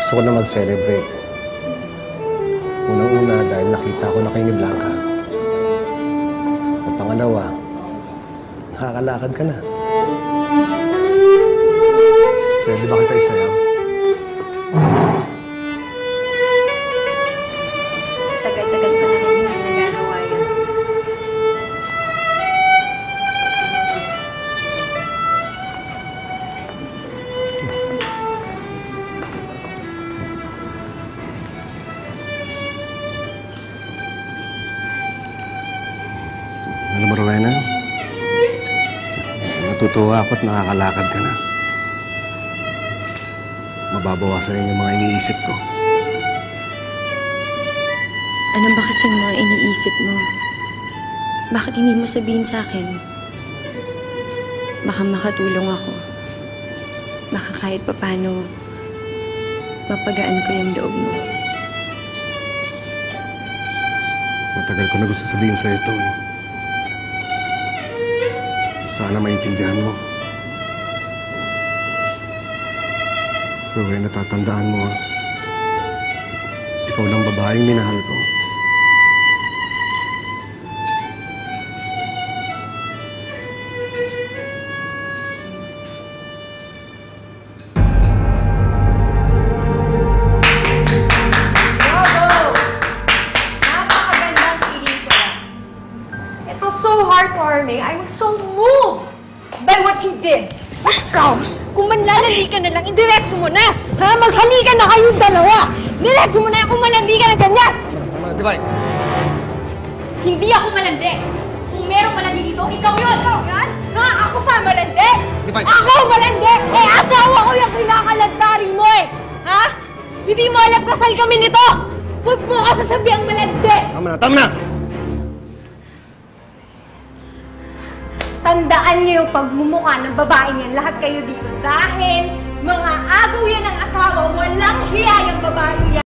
Gusto ko na mag-celebrate. Unang-una dahil nakita ko na kayo ni Blanca. At pangalawa, nakakalakad ka na. Pwede ba kita isayaw? Tagal-tagal pa na rin hindi nagagawa yun. Alam mo, Rowena, natutuwa ako at nakakalakad ka na. Mababawasan rin yung mga iniisip ko. Ano ba kasing mga iniisip mo? Bakit hindi mo sabihin sa akin? Baka makatulong ako. Baka kahit papano, mapagaan ko yung loob mo. Matagal ko na gusto sabihin sa ito eh. Sana maintindihan mo. Rowena, tatandaan mo, ikaw lang babaeng minahal ko. Bravo! Napakagandang pelikula. It was so heartwarming. I was so moved by what you did. Ikaw, kung manlalandi ka na lang, indiretso mo na! Ha? Maghalikan na kayong dalawa! Indiretso mo na kung malandi ka na ganyan! Tama na, Divine! Hindi ako malandi! Kung merong malandi dito, ikaw yun! Ikaw yan? Ha? Ako pa malandi? Divine! Ako malandi! Eh, asawa ko yung kinakalantari mo eh! Ha? Hindi mo alam kasal kami nito! Huwag mo ka sasabihan malandi! Tama na, tama na! Tandaan niyo yung pagmumukha ng babaeng yan, lahat kayo dito. Dahil mga agaw yan ng asawa, walang hiya yung babaeng yan.